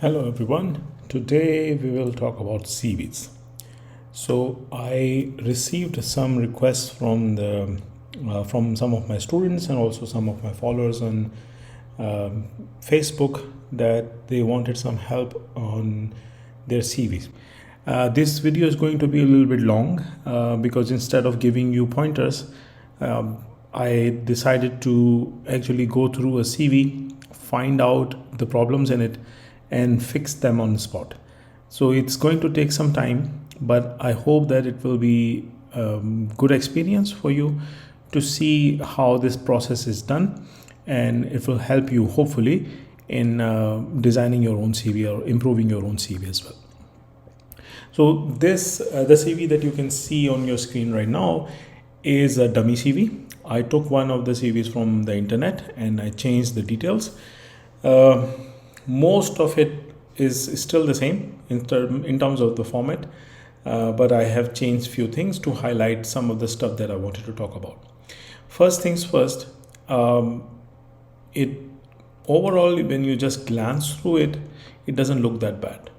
Hello everyone. Today we will talk about CVs. So I received some requests from some of my students and also some of my followers on Facebook that they wanted some help on their CVs. This video is going to be a little bit long because instead of giving you pointers, I decided to actually go through a CV, find out the problems in it, and fix them on the spot. So it's going to take some time, but I hope that it will be good experience for you to see how this process is done, and it will help you hopefully in designing your own CV or improving your own CV as well. So this the CV that you can see on your screen right now is a dummy CV. I took one of the CVs from the internet and I changed the details. Most of it is still the same in terms of the format, but I have changed few things to highlight some of the stuff that I wanted to talk about. First things first, it overall when you just glance through it, it doesn't look that bad.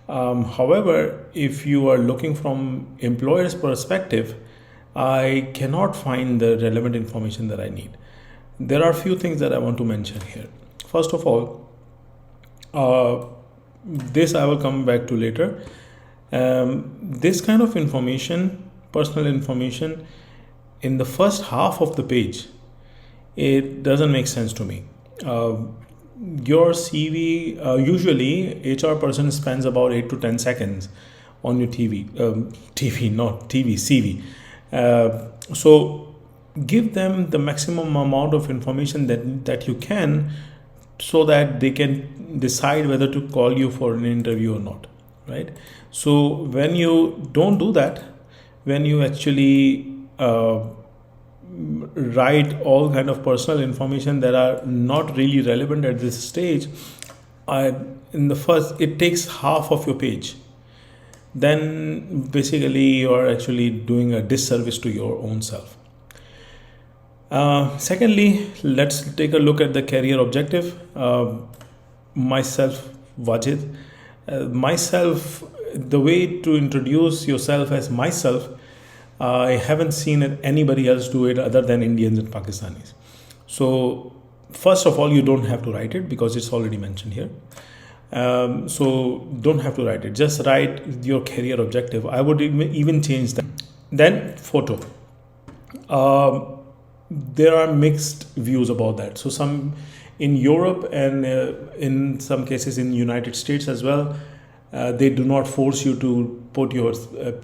However, if you are looking from employer's perspective, I cannot find the relevant information that I need. There are a few things that I want to mention here. First of all, this I will come back to later. This kind of information, personal information, in the first half of the page, it doesn't make sense to me. Your CV, usually HR person spends about 8 to 10 seconds on your CV. So give them the maximum amount of information that you can, so that they can decide whether to call you for an interview or not, right? So when you don't do that, when you actually write all kind of personal information that are not really relevant at this stage, it takes half of your page, then basically you are actually doing a disservice to your own self. Secondly, let's take a look at the career objective. Myself, Wajid. The way to introduce yourself as myself, I haven't seen anybody else do it other than Indians and Pakistanis. So, first of all, you don't have to write it because it's already mentioned here. So, don't have to write it. Just write your career objective. I would even change that. Then, photo. There are mixed views about that. So some in Europe and in some cases in United States as well, they do not force you to put your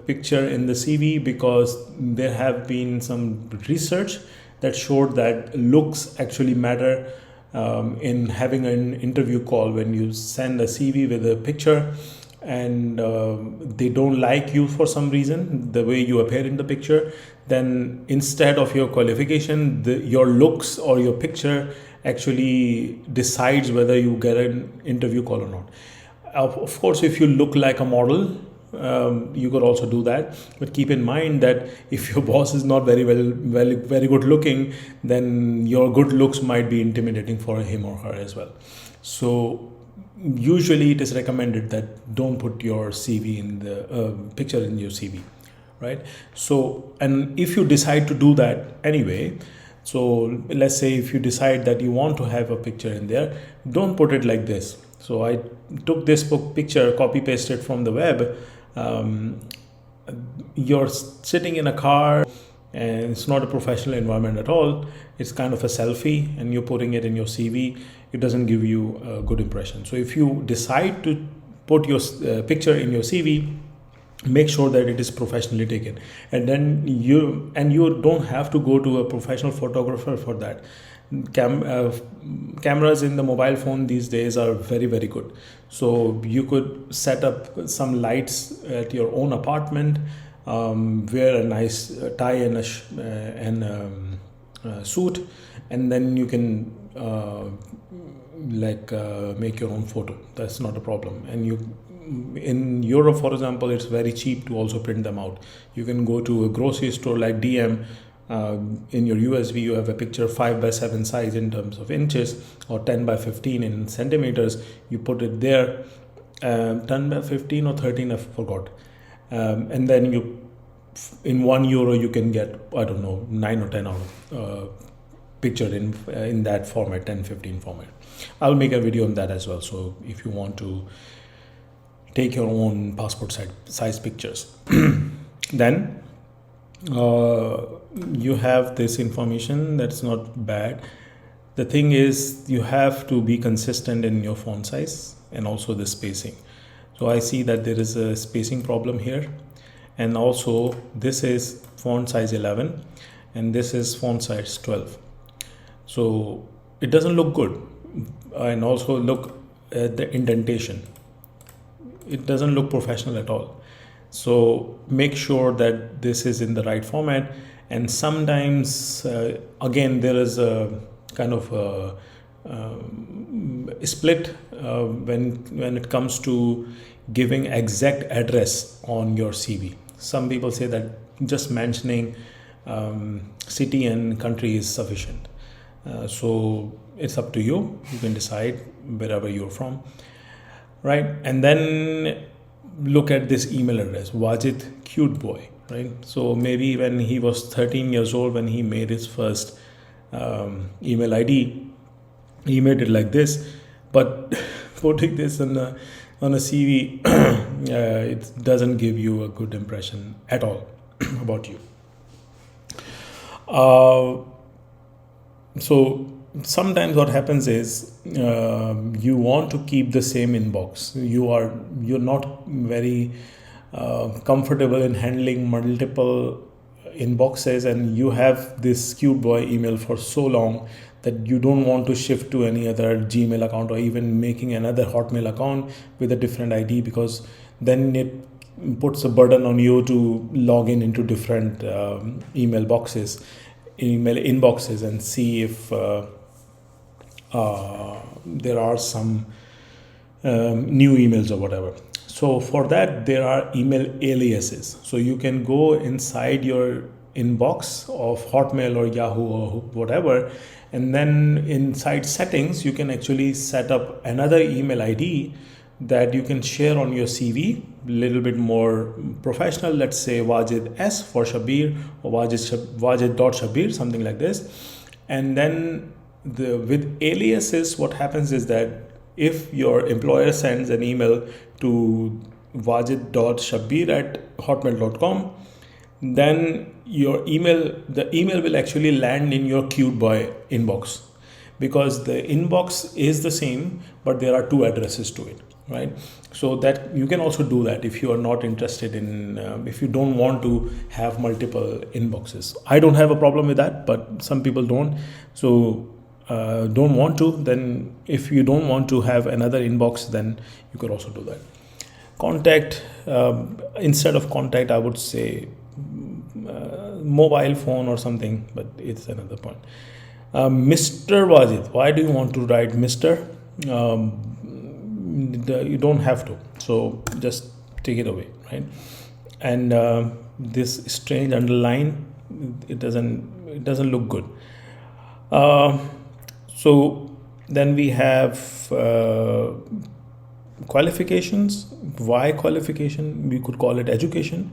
picture in the CV because there have been some research that showed that looks actually matter in having an interview call. When you send a CV with a picture and they don't like you for some reason, the way you appear in the picture, then instead of your qualification, your looks or your picture actually decides whether you get an interview call or not. Of course, if you look like a model, you could also do that, but keep in mind that if your boss is not very good looking, then your good looks might be intimidating for him or her as well. So usually it is recommended that don't put your CV in the picture in your CV, right? So, and if you decide to do that anyway, so let's say if you decide that you want to have a picture in there, don't put it like this. So I took this picture, copy pasted from the web. You're sitting in a car and it's not a professional environment at all. It's kind of a selfie and you're putting it in your CV. It doesn't give you a good impression. So if you decide to put your picture in your CV, make sure that it is professionally taken, and then you don't have to go to a professional photographer for that. Cameras in the mobile phone these days are very good. So you could set up some lights at your own apartment, wear a nice tie and a suit, and then you can make your own photo. That's not a problem. And in Europe, for example, it's very cheap to also print them out. You can go to a grocery store like DM, in your USB you have a picture 5 by 7 size in terms of inches, or 10 by 15 in centimeters. You put it there, 10 by 15 or 13, I forgot, and then you, in €1 you can get, I don't know, 9 or 10 out of picture in that format, 10-15 format. I'll make a video on that as well, so if you want to take your own passport size pictures. Then you have this information, that's not bad. The thing is, you have to be consistent in your font size and also the spacing. So I see that there is a spacing problem here, and also this is font size 11 and this is font size 12. So it doesn't look good. And also look at the indentation, it doesn't look professional at all. So make sure that this is in the right format. And sometimes again there is a kind of a split when it comes to giving exact address on your CV. Some people say that just mentioning city and country is sufficient. So it's up to you. You can decide wherever you're from, right? And then look at this email address, Wajid Cute Boy, right? So maybe when he was 13 years old, when he made his first email ID, he made it like this. But putting this on a CV, it doesn't give you a good impression at all about you. So sometimes what happens is you want to keep the same inbox. You're not very comfortable in handling multiple inboxes, and you have this cute boy email for so long that you don't want to shift to any other Gmail account or even making another Hotmail account with a different ID, because then it puts a burden on you to log into different email inboxes and see if there are some new emails or whatever. So for that there are email aliases. So you can go inside your inbox of Hotmail or Yahoo or whatever, and then inside settings you can actually set up another email ID that you can share on your CV, a little bit more professional. Let's say Wajid S for Shabir, or Wajid.Shabir, something like this. And then with aliases, what happens is that if your employer sends an email to wajid.shabir@hotmail.com, then the email will actually land in your cute boy inbox, because the inbox is the same, but there are two addresses to it, right? So that you can also do that if you are not interested in, if you don't want to have multiple inboxes. I don't have a problem with that, but some people don't. So don't want to, then if you don't want to have another inbox, then you could also do that. Contact, instead of contact I would say mobile phone or something, but it's another point. Mr. Wajid, why do you want to write Mr? You don't have to, so just take it away, right? And this strange underline, it doesn't look good. So then we have qualifications. Why qualification? We could call it education.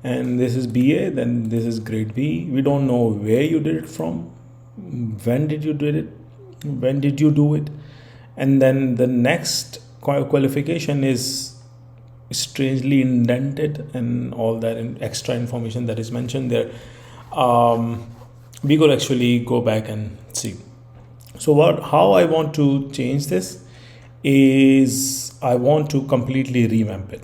And this is BA, then this is grade B. We don't know where you did it from, when did you do it. And then the next qualification is strangely indented, and all that extra information that is mentioned there. We could actually go back and see. So how I want to change this is I want to completely revamp it.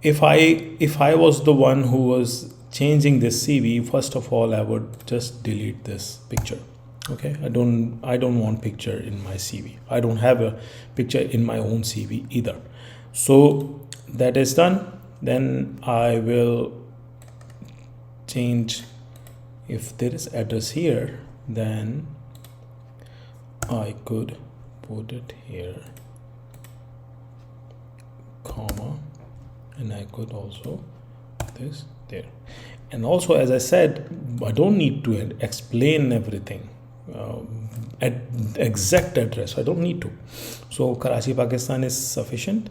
If I was the one who was changing this CV, first of all I would just delete this picture. Okay, I don't want picture in my CV. I don't have a picture in my own CV either. So that is done. Then I will change, if there is address here, then I could put it here, comma, and I could also put this there. And also, as I said, I don't need to explain everything at exact address. I don't need to. So Karachi, Pakistan is sufficient.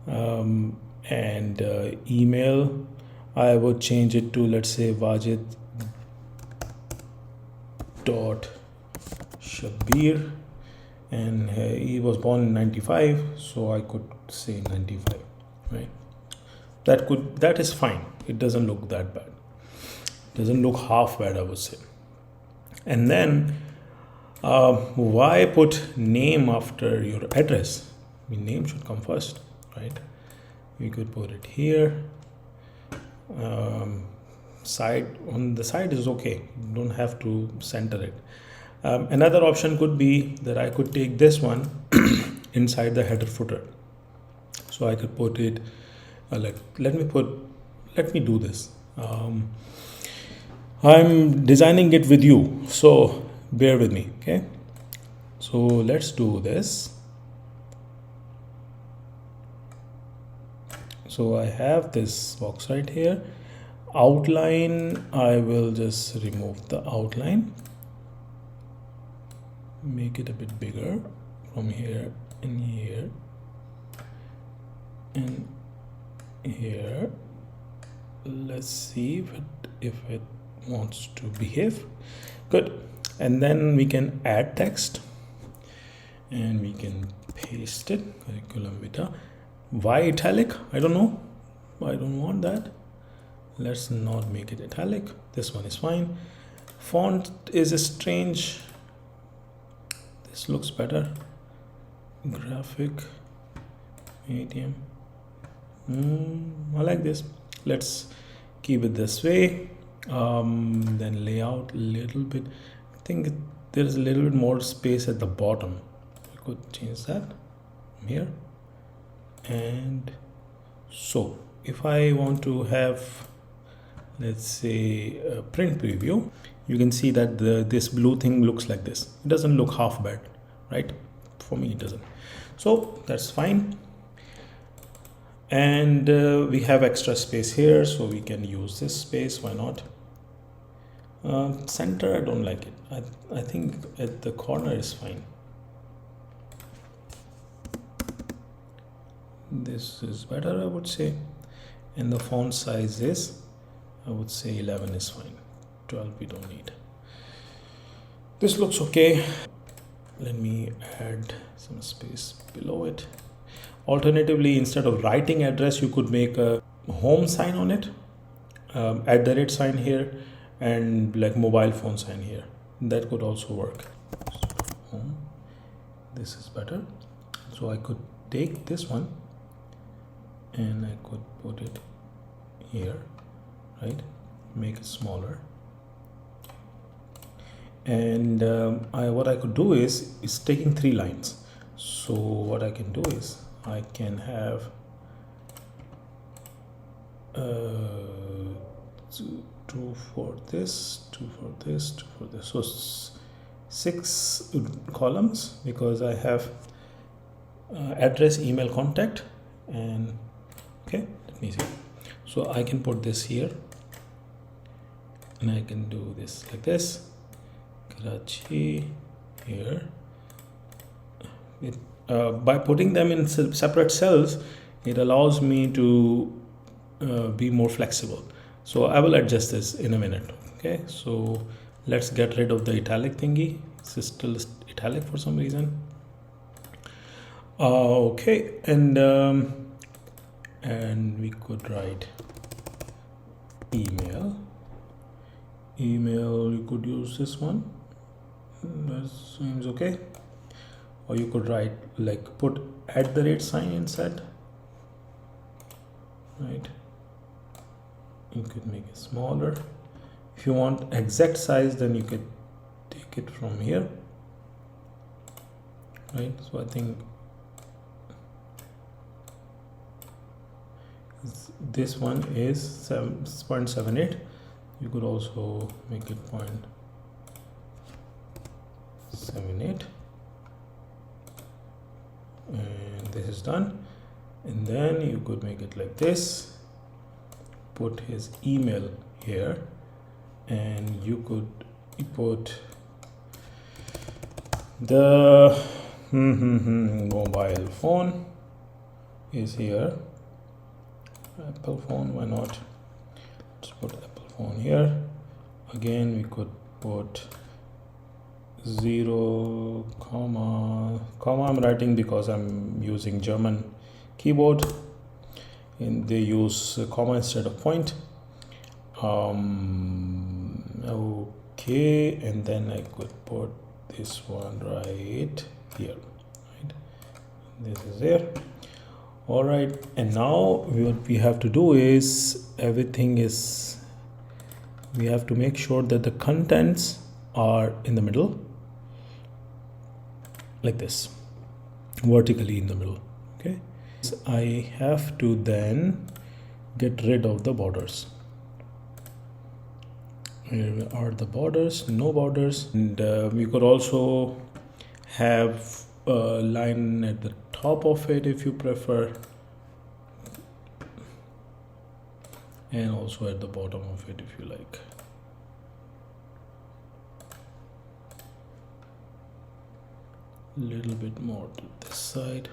And email, I would change it to, let's say, Wajid dot Shabir, and he was born in 95, so I could say 95, right? That is fine. It doesn't look that bad. It doesn't look half bad, I would say. And then why put name after your address? I mean, name should come first, right? We could put it here. Side, on the side is okay. You don't have to center it. Another option could be that I could take this one inside the header footer. So I could put it, let me do this. I'm designing it with you, so bear with me, okay? So let's do this. So I have this box right here. Outline, I will just remove the outline, make it a bit bigger from here and here and here. Let's see if it wants to behave. Good. And then we can add text and we can paste it. Curriculum vitae. Why italic? I don't know. I don't want that. Let's not make it italic. This one is fine. Font is strange. This looks better. Graphic medium. I like this. Let's keep it this way. Then layout a little bit. I think there's a little bit more space at the bottom. I could change that from here. And so if I want to have, let's say, a print preview, you can see that this blue thing looks like this. It doesn't look half bad, right? For me it doesn't. So that's fine. And we have extra space here, so we can use this space. Why not? Center, I don't like it. I think at the corner is fine. This is better, I would say. And the font size is, I would say 11 is fine. 12 we don't need. This looks okay. Let me add some space below it. Alternatively, instead of writing address, you could make a home sign on it, @ sign here, and like mobile phone sign here. That could also work. So home. This is better. So I could take this one and I could put it here, right? Make it smaller. And what I could do is taking 3 lines. So what I can do is I can have 2 for this, 2 for this, 2 for this. So 6 columns, because I have address, email, contact, and okay, let me see. So I can put this here and I can do this like this. Karachi here. By putting them in separate cells, it allows me to be more flexible. So I will adjust this in a minute. Okay, so let's get rid of the italic thingy. It's still italic for some reason. Okay, and we could write email. You could use this one. That seems okay. Or you could write, like, put @ sign inside, right? You could make it smaller. If you want exact size, then you could take it from here, right? So I think this one is 0.78. You could also make it 0.78. And this is done. And then you could make it like this, put his email here, and you could put the mobile phone is here. Apple phone, why not? Let's put Apple phone here. Again, we could put 0, comma. I'm writing because I'm using German keyboard, and they use comma instead of point. Okay, and then I could put this one right here. Right, this is there. All right, and now what we have to do is we have to make sure that the contents are in the middle, like this, vertically in the middle. Okay, so I have to then get rid of the borders. Here are the borders, no borders, and we could also have a line at the top of it if you prefer, and also at the bottom of it if you like. A little bit more to this side,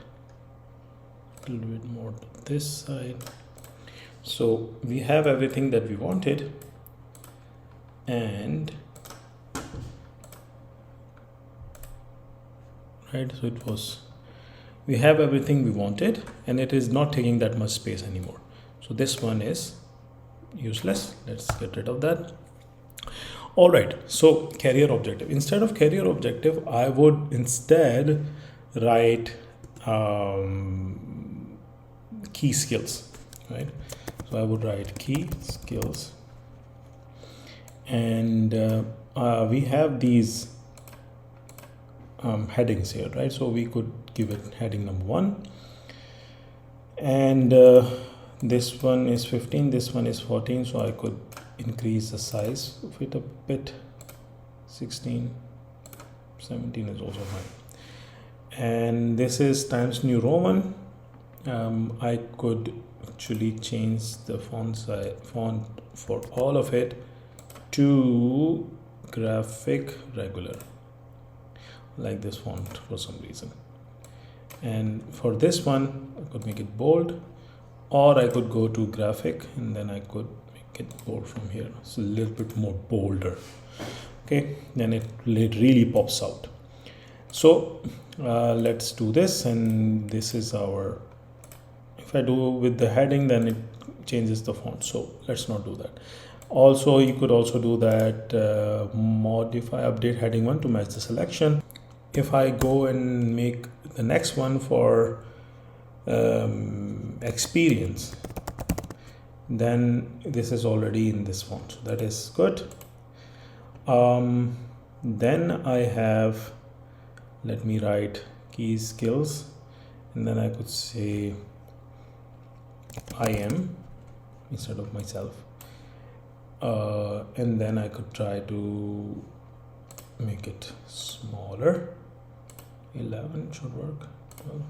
a little bit more to this side. So we have everything that we wanted, and right, so we have everything we wanted, and it is not taking that much space anymore. So this one is useless. Let's get rid of that. All right, so career objective. Instead of career objective, I would instead write key skills, right? So I would write key skills, and we have these headings here, right? So we could give it heading number 1, and this one is 15, this one is 14, so I could increase the size of it a bit. 16, 17 is also fine, and this is Times New Roman. I could actually change the font for all of it to graphic regular, like this font for some reason. And for this one, I could make it bold, or I could go to graphic and then I could make it bold from here. It's a little bit more bolder. Okay, then it really pops out. So let's do this, and this is our, if I do with the heading, then it changes the font, so let's not do that. Also, you could also do that, modify, update heading 1 to match the selection. If I go and make the next one for experience, then this is already in this font, so that is good. Then I have, let me write key skills, and then I could say I am instead of myself, and then I could try to make it smaller. 11 should work. 12.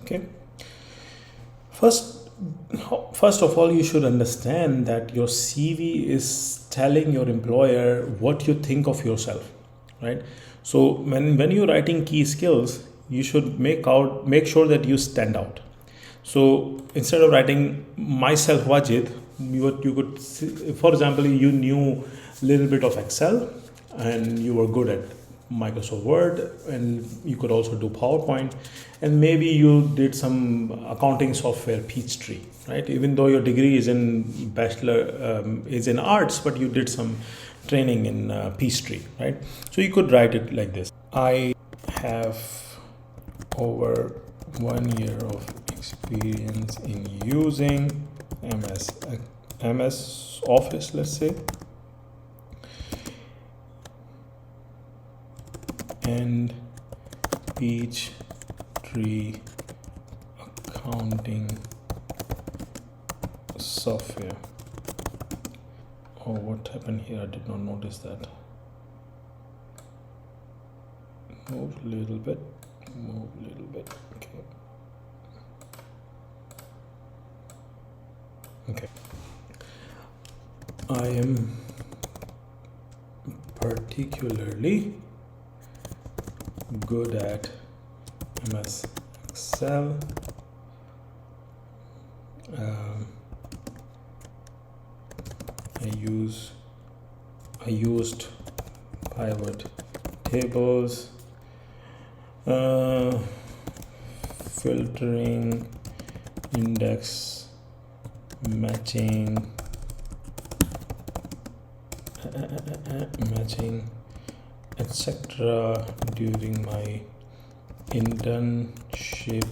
Okay, first of all, you should understand that your CV is telling your employer what you think of yourself, right? So when you're writing key skills, you should make sure that you stand out. So instead of writing myself Wajid, you could, for example, you knew a little bit of Excel and you were good at Microsoft Word, and you could also do PowerPoint, and maybe you did some accounting software, Peachtree, right? Even though your degree is in bachelor is in arts, but you did some training in Peachtree, right? So you could write it like this: I have over 1 year of experience in using MS Office, let's say, and Peachtree accounting software. Oh, what happened here? I did not notice that. Move a little bit, move a little bit. Okay. I am particularly good at MS Excel. I used pivot tables, filtering, index matching, etc. during my internship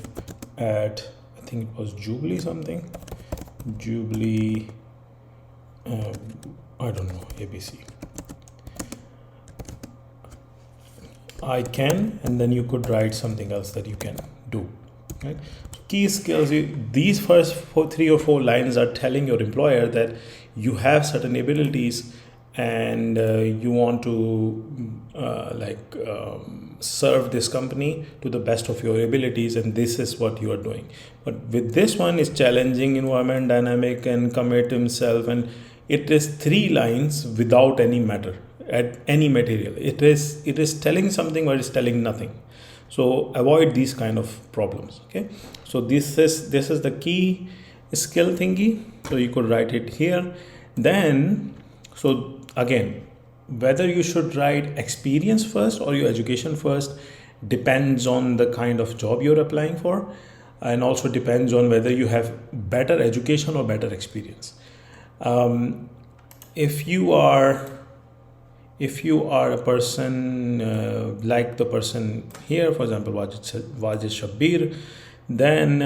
at, I think it was Jubilee something, Jubilee, I don't know, ABC. I can, and then you could write something else that you can do, right? So key skills, these first 3 or 4 lines are telling your employer that you have certain abilities and you want to serve this company to the best of your abilities, and this is what you are doing. But with this one is challenging environment, dynamic, and commit himself, and it is 3 lines without any matter at any material. It is telling something but it's telling nothing. So avoid these kind of problems. Okay, so this is the key skill thingy. So you could write it here. Then, so again, whether you should write experience first or your education first depends on the kind of job you're applying for, and also depends on whether you have better education or better experience. If you are a person like the person here, for example, Wajid Shabir, then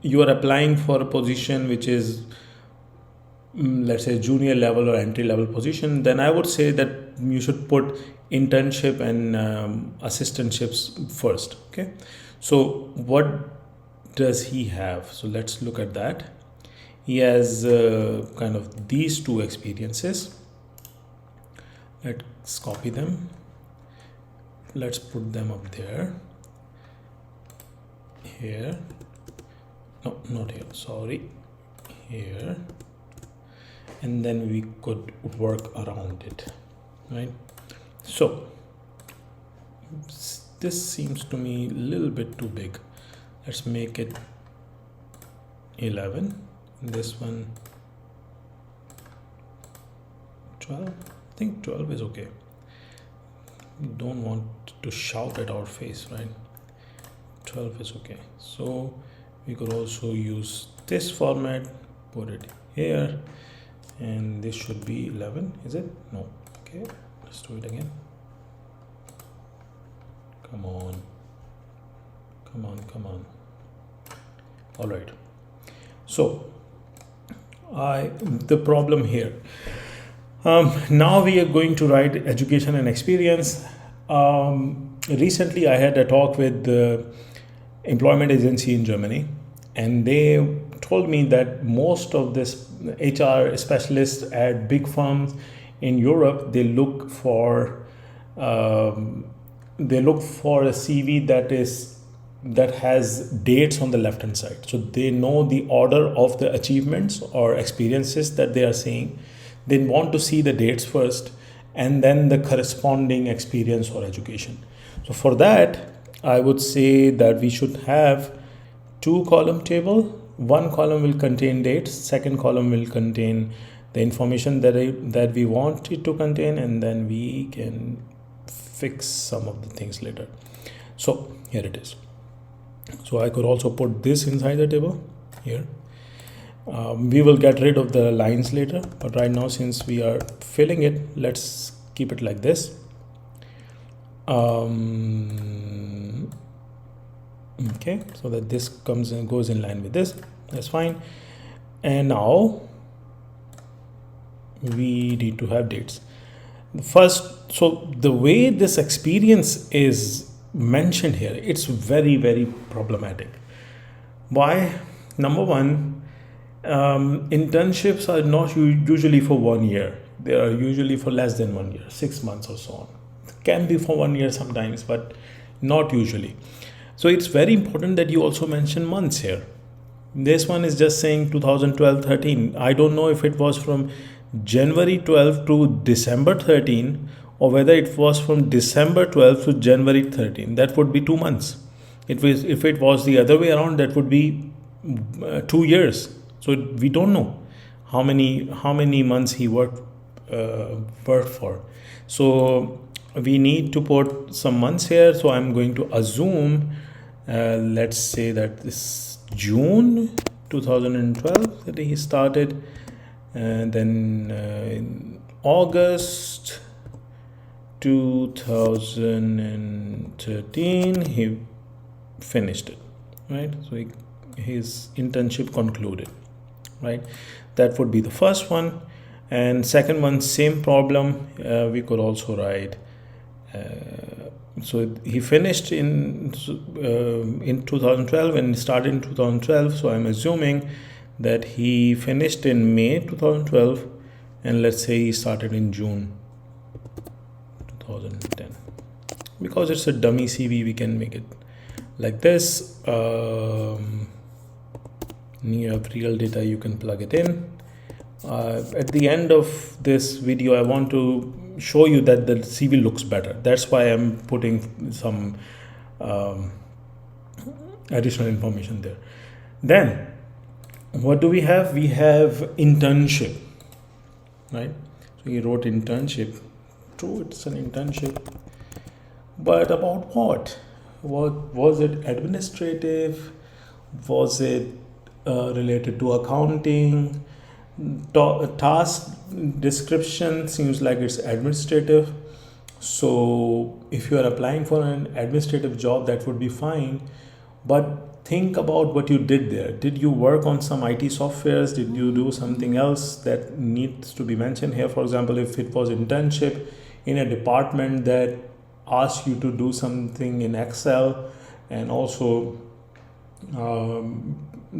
you are applying for a position which is, let's say, junior level or entry level position, then I would say that you should put internship and assistantships first. Okay, so what does he have? So let's look at that. He has kind of these 2 experiences. Let's copy them. Let's put them up there. Here. No, not here. Sorry. Here. And then we could work around it. Right? So, this seems to me a little bit too big. Let's make it 11. This one 12. I think 12 is okay. We don't want to shout at our face, right? 12 is okay. So we could also use this format, put it here, and this should be 11. Is it? No. Okay, let's do it again. Come on. All right. So the problem here, now we are going to write education and experience. Recently I had a talk with the employment agency in Germany, and they told me that most of this HR specialists at big firms in Europe, they look for a CV that has dates on the left hand side. So they know the order of the achievements or experiences that they are seeing. They want to see the dates first and then the corresponding experience or education. So for that, I would say that we should have 2 column table. 1 column will contain dates, 2nd column will contain the information that we want it to contain, and then we can fix some of the things later. So here it is. So I could also put this inside the table here. We will get rid of the lines later, but right now, since we are filling it, let's keep it like this. Okay, so that this comes and goes in line with this. That's fine. And now we need to have dates. First, so the way this experience is mentioned here, it's very, very problematic. Why? Number one, internships are not usually for 1 year. They are usually for less than 1 year, 6 months or so on. Can be for 1 year sometimes, but not usually. So it's very important that you also mention months here. This one is just saying 2012-13. I don't know if it was from January 12 to December 13, or whether it was from December 12 to January 13. That would be 2 months. If it was the other way around, that would be 2 years. So we don't know how many months he worked for. So we need to put some months here. So I'm going to assume, let's say that this June 2012 that he started, and then in August 2013 he finished it, right? So his internship concluded, right? That would be the first one. And second one, same problem. We could also write, so he finished in 2012 and started in 2012. So I'm assuming that he finished in May 2012, and let's say he started in June 2010. Because it's a dummy CV, we can make it like this. You have real data, you can plug it in. At the end of this video, I want to show you that the CV looks better. That's why I'm putting some additional information there. Then what do we have? We have internship, right? So he wrote internship. True, it's an internship, but about what was it? Administrative? Was it related to accounting? Task description seems like it's administrative. So if you are applying for an administrative job, that would be fine. But think about what you did there. Did you work on some IT softwares? Did you do something else that needs to be mentioned here? For example, if it was internship in a department that asked you to do something in Excel, and also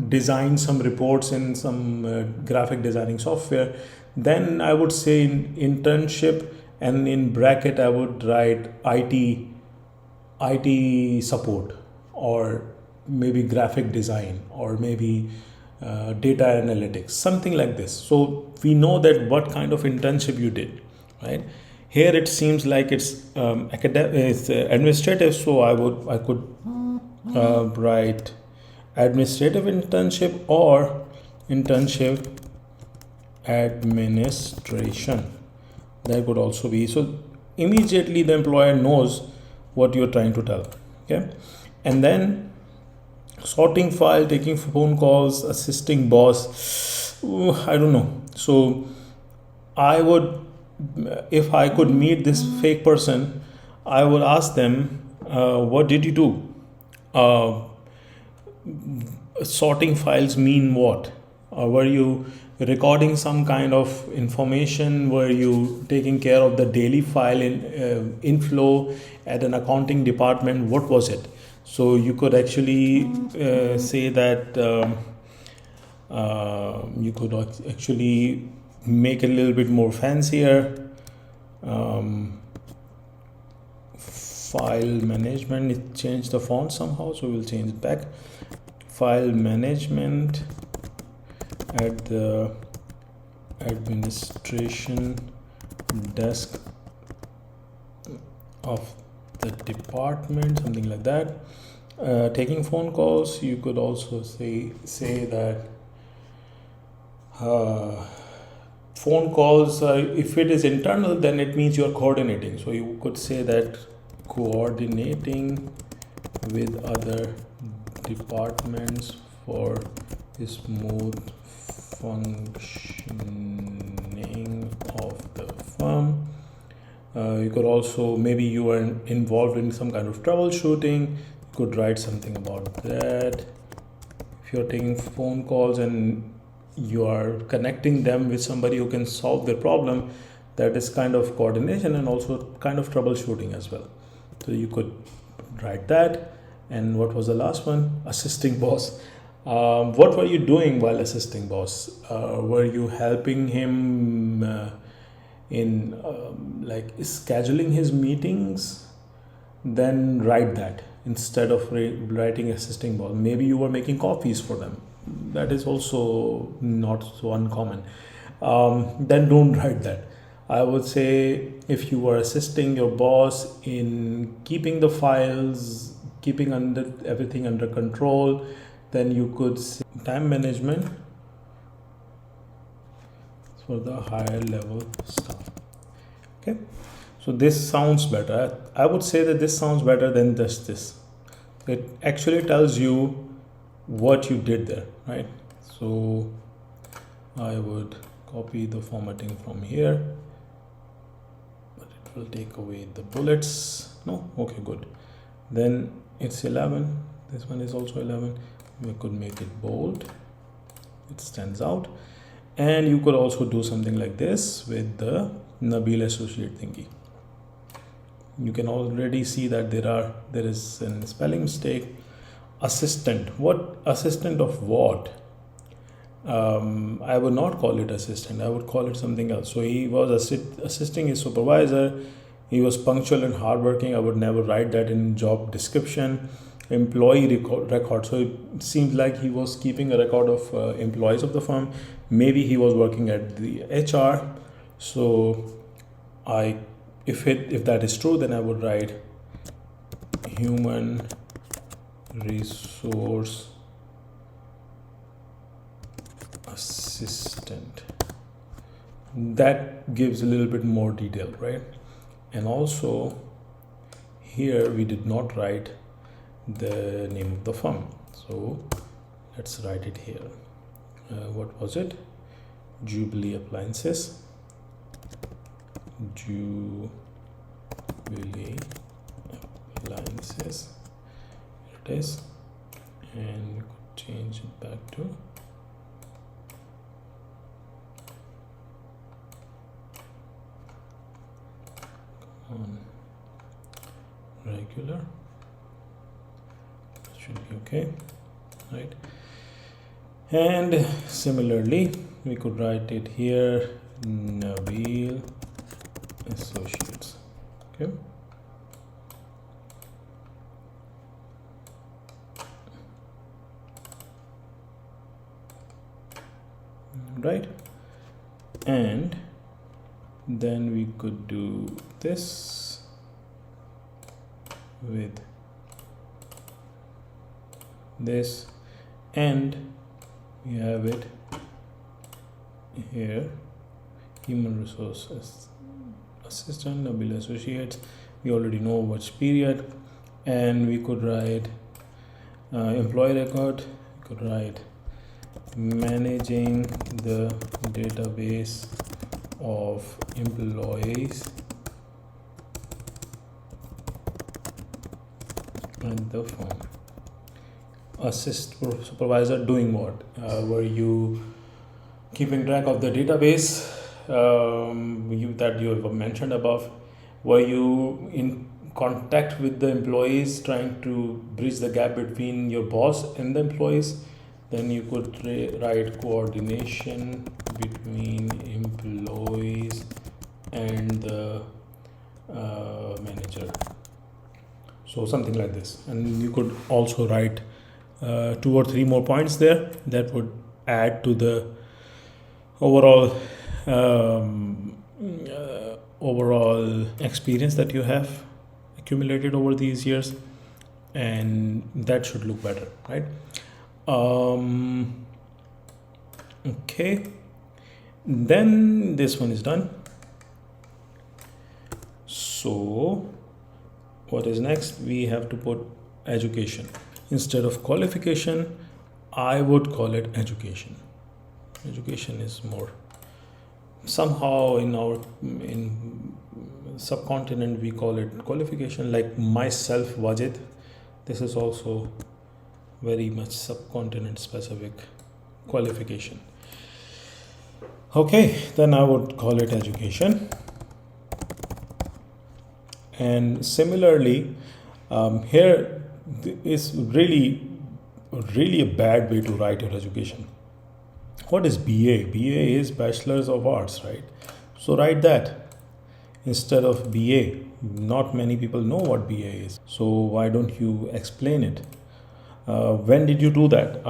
design some reports in some graphic designing software, then I would say in internship, and in bracket I would write IT support, or maybe graphic design, or maybe data analytics, something like this. So we know that what kind of internship you did, right? Here it seems like it's it's administrative, so I could write administrative internship or internship administration. That could also be. So immediately the employer knows what you're trying to tell. Okay. And then sorting file, taking phone calls, assisting boss. I don't know. So I would, if I could meet this fake person, I would ask them, what did you do? Sorting files mean what? Were you recording some kind of information? Were you taking care of the daily file inflow at an accounting department? What was it? So you could actually say that you could actually make it a little bit more fancier. File management, it changed the font somehow, so we'll change it back. File management at the administration desk of the department, something like that. Taking phone calls, you could also say that phone calls, if it is internal, then it means you're coordinating. So you could say that coordinating with other departments for smooth functioning of the firm. You could also, maybe you are involved in some kind of troubleshooting, you could write something about that. If you're taking phone calls and you are connecting them with somebody who can solve their problem, that is kind of coordination and also kind of troubleshooting as well. So you could write that. And what was the last one? Assisting boss. What were you doing while assisting boss? Were you helping him in like scheduling his meetings, then write that instead of writing assisting boss. Maybe you were making coffees for them. That is also not so uncommon. Then don't write that. I would say if you were assisting your boss in keeping the files, keeping under everything under control, then you could say time management for the higher level staff. Okay, so this sounds better. I would say that this sounds better than just this. It actually tells you what you did there, right? So I would copy the formatting from here, but it will take away the bullets. No, okay, good. Then it's 11. This one is also 11. We could make it bold. It stands out. And you could also do something like this with the Nabil associate thingy. You can already see that there is a spelling mistake. Assistant. What assistant of what? I would not call it assistant. I would call it something else. So he was assisting his supervisor. He was punctual and hardworking. I would never write that in job description. Employee record. So it seems like he was keeping a record of employees of the firm. Maybe he was working at the HR. So if that is true, then I would write human resource assistant. That gives a little bit more detail, right? And also here we did not write the name of the firm, so let's write it here. What was it? Jubilee Appliances. Jubilee Appliances. Here it is, and you could change it back to regular. Should be okay, right? And similarly we could write it here, Nabil Associates. Okay, right? And then we could do this with this, and we have it here, human resources assistant, Nabil Associates. We already know which period, and we could write employee record. We could write managing the database of employees at the firm. Assist supervisor doing what? Were you keeping track of the database that you have mentioned above? Were you in contact with the employees, trying to bridge the gap between your boss and the employees? Then you could write coordination between employees and the manager. So something like this. And you could also write 2 or 3 more points there that would add to the overall experience that you have accumulated over these years, and that should look better, right? Okay, then this one is done. So what is next? We have to put education. Instead of qualification, I would call it education. Education is more, somehow in subcontinent we call it qualification, like myself Wajid. This is also very much subcontinent specific qualification. Okay, then I would call it education. And similarly, here is really a bad way to write your education. What is BA? BA is Bachelor's of Arts, right? So write that. instead of BA. Not many people know what BA is. So why don't you explain it? When did you do that?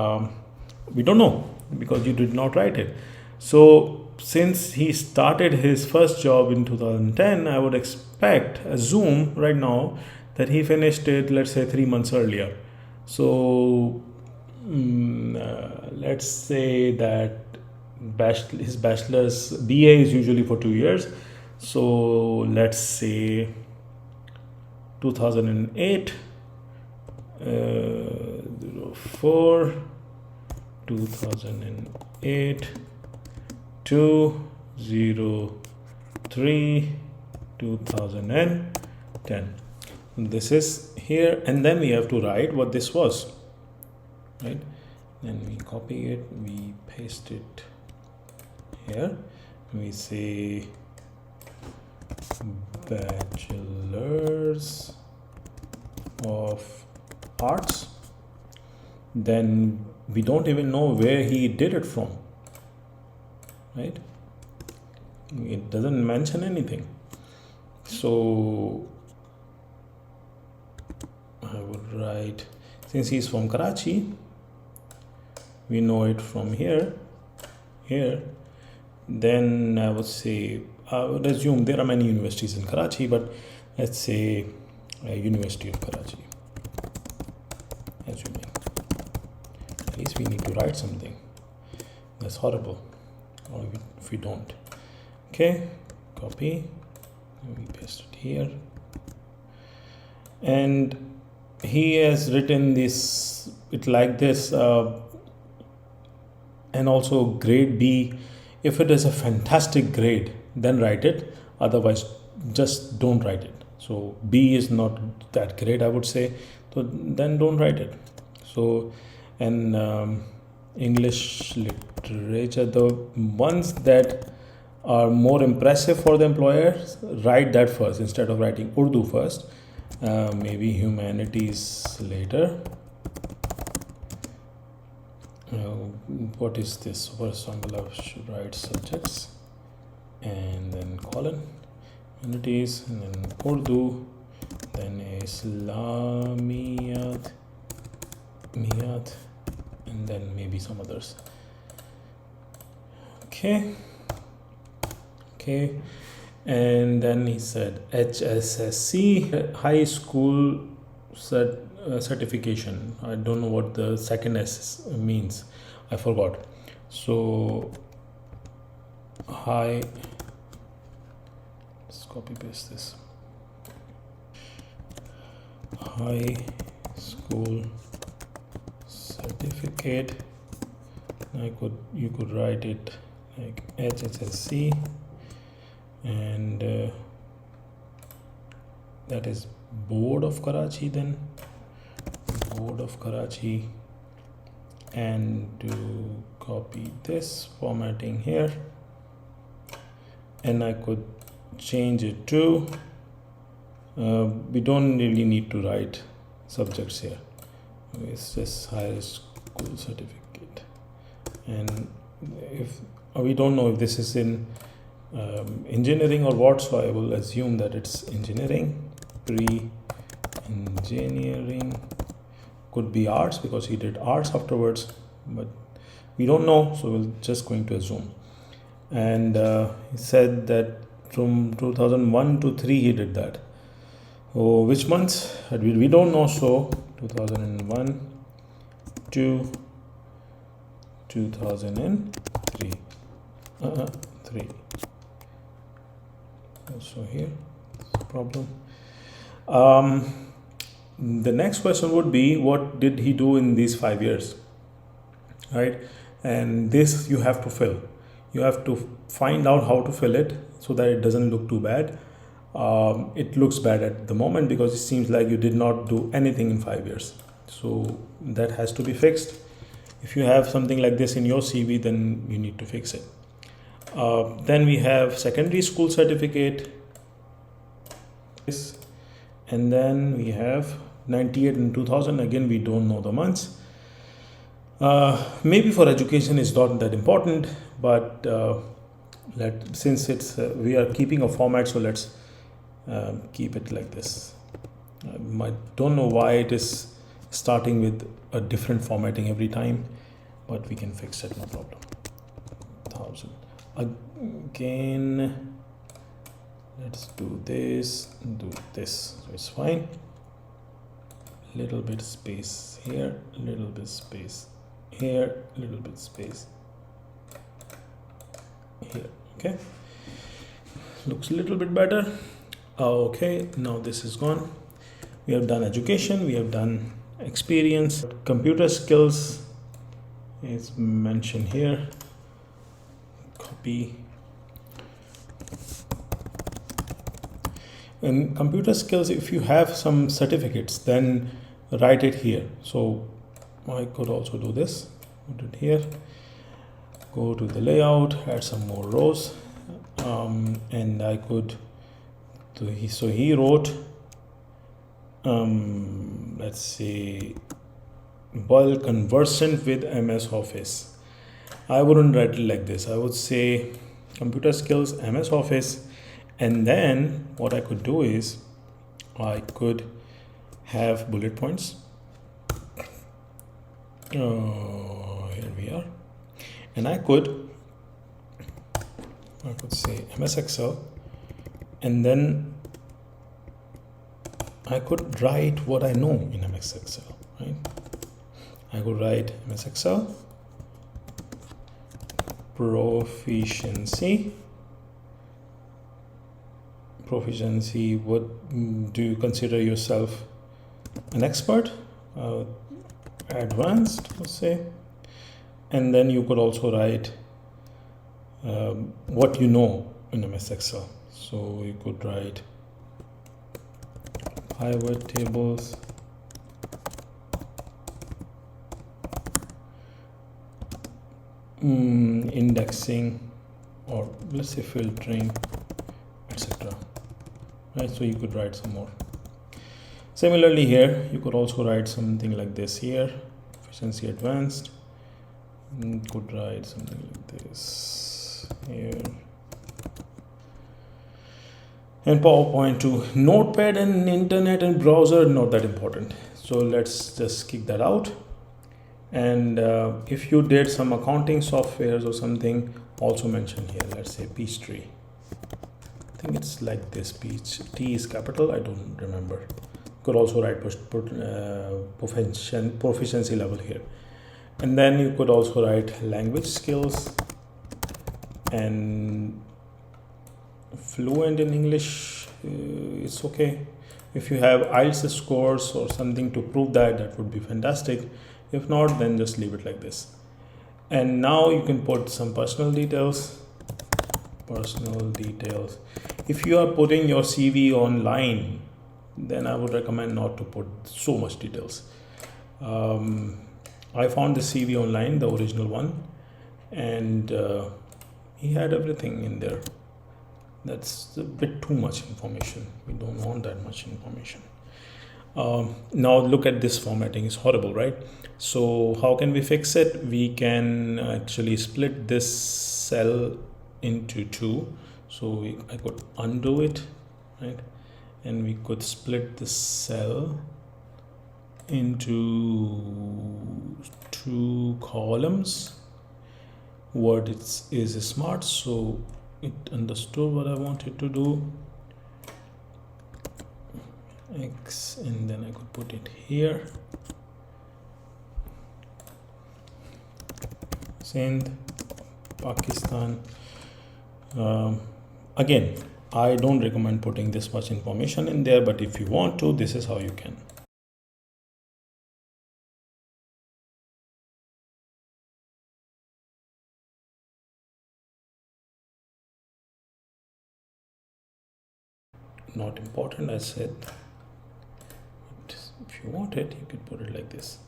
We don't know because you did not write it. So since he started his first job in 2010, I would assume right now that he finished it, let's say 3 months earlier. So let's say that his bachelor's BA is usually for 2 years. So let's say 2008, 04, 2008, 203, 2010. This is here, and then we have to write what this was, right? Then we copy it, we paste it here, we say bachelor's of arts. Then we don't even know where he did it from, right? It doesn't mention anything. So I would write, since he's from Karachi, we know it from here. Then I would say, I would assume there are many universities in Karachi, but let's say University of Karachi. Assuming. At least we need to write something. That's horrible. Or if we don't. Okay, copy. And we paste it here. And he has written this, it like this, and also grade B. If it is a fantastic grade, then write it. Otherwise, just don't write it. So B is not that great, I would say. So then don't write it. So, and English literature, the ones that are more impressive for the employers, write that first instead of writing Urdu first. Maybe humanities later. What is this? For example, I should write subjects and then colon, humanities, and then Urdu, then Islamiyat, Miyat, and then maybe some others. Okay, and then he said HSSC, high school certification. I don't know what the second S means, I forgot. So high, let's copy paste this, high school certificate. You could write it like HSSC, and that is Board of Karachi, then Board of Karachi, and to copy this formatting here, and I could change it to we don't really need to write subjects here. It's just higher school certificate, and if we don't know if this is in engineering or what, so I will assume that it's engineering. Pre-engineering, could be arts because he did arts afterwards, but we don't know, so we're just going to assume. And he said that from 2001 to 3 he did that. Oh, which months? We don't know, so 2001 to 2003. 3. Also here, problem. The next question would be, what did he do in these 5 years, right? And this you have to fill. You have to find out how to fill it so that it doesn't look too bad. It looks bad at the moment because it seems like you did not do anything in 5 years. So that has to be fixed. If you have something like this in your CV, then you need to fix it. Then we have secondary school certificate. And then we have 98 and 2000. Again, we don't know the months. Maybe for education is not that important, but since it's we are keeping a format, so let's keep it like this. I don't know why it is starting with a different formatting every time, but we can fix it, no problem. 1000 again. Let's do this, so it's fine. Little bit space here, little bit space here, little bit space here. Okay, looks a little bit better. Okay, now this is gone. We have done education, we have done experience. Computer skills is mentioned here. Copy. In computer skills, if you have some certificates, then write it here. So I could also do this, put it here, go to the layout, add some more rows, and I could, so he wrote, let's say, well conversant with MS Office. I wouldn't write it like this. I would say computer skills, MS Office, and then what I could do is I could have bullet points. Here we are, and I could say MS Excel, and then I could write what I know in MS Excel, right? I could write MS Excel proficiency. What do you consider yourself an expert? Advanced, let's say. And then you could also write what you know in MS Excel. So you could write pivot tables, indexing, or let's say filtering, etc. Right, so you could write some more. Similarly here, you could also write something like this here, efficiency advanced. You could write something like this here. And PowerPoint to Notepad and internet and browser, not that important. So let's just kick that out. And if you did some accounting softwares or something, also mention here, let's say Peachtree. I think it's like this, Peach, T is capital, I don't remember. You could also write proficiency level here. And then you could also write language skills and fluent in English, it's okay. If you have IELTS scores or something to prove that, that would be fantastic. If not, then just leave it like this. And now you can put some personal details. If you are putting your CV online, then I would recommend not to put so much details. I found the CV online, the original one, and he had everything in there. That's a bit too much information. We don't want that much information. Now look at this formatting, is horrible, right? So how can we fix it? We can actually split this cell into two. So I could undo it, right? And we could split the cell into two columns. Word is smart, so it understood what I wanted to do. X, and then I could put it here. Sindh, Pakistan. Again, I don't recommend putting this much information in there, but if you want to, this is how you can. Not important, I said. But if you want it, you could put it like this.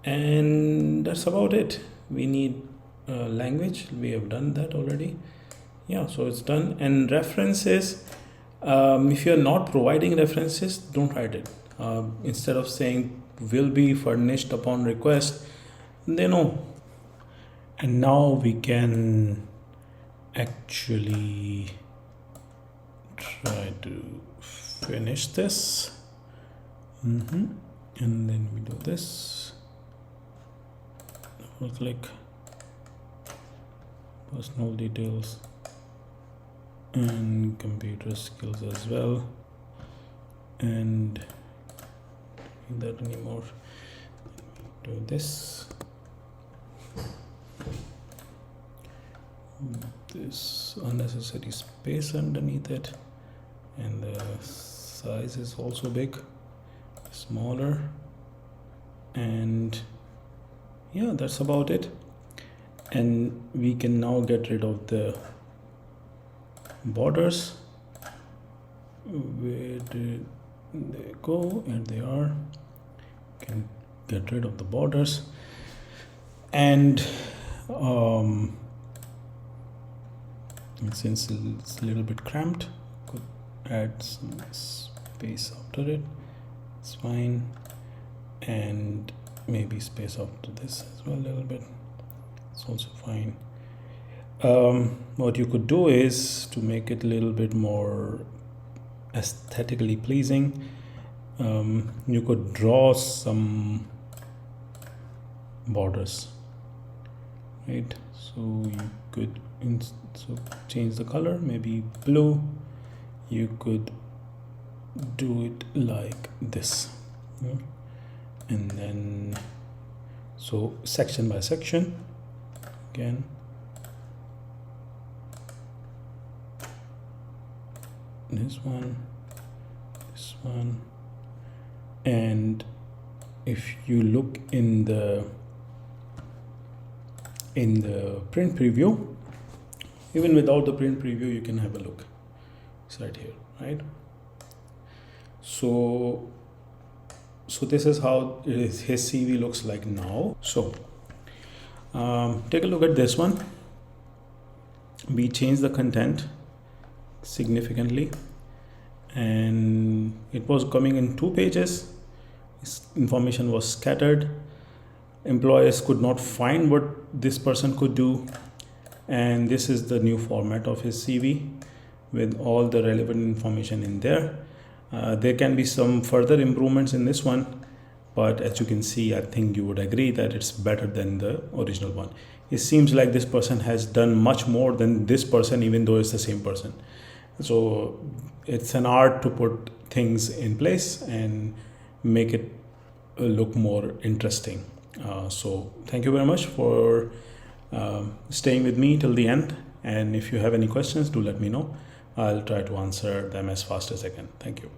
And that's about it. We need language. We have done that already. Yeah, so it's done. And references, if you're not providing references, don't write it. Instead of saying will be furnished upon request, they know. And now we can actually try to finish this. And then we do this. Double click, personal details, and computer skills as well. And don't need that anymore. Do this. This unnecessary space underneath it, and the size is also big, smaller, and yeah, that's about it. And we can now get rid of the borders. Where did they go? And they are. Can get rid of the borders, and since it's a little bit cramped, could add some space after it. It's fine, and maybe space after this as well a little bit. It's also fine. What you could do is to make it a little bit more aesthetically pleasing. You could draw some borders, right? So you could change the color, maybe blue. You could do it like this, and then so section by section again. This one, and if you look in the print preview, even without the print preview, you can have a look. It's right here, right? So this is how his CV looks like now. So take a look at this one. We changed the content significantly, and it was coming in 2 pages. Information was scattered. Employers could not find what this person could do, and this is the new format of his CV with all the relevant information in there. There can be some further improvements in this one, but as you can see, I think you would agree that it's better than the original one. It seems like this person has done much more than this person, even though it's the same person. So it's an art to put things in place and make it look more interesting. So thank you very much for staying with me till the end, and if you have any questions, do let me know. I'll try to answer them as fast as I can. Thank you.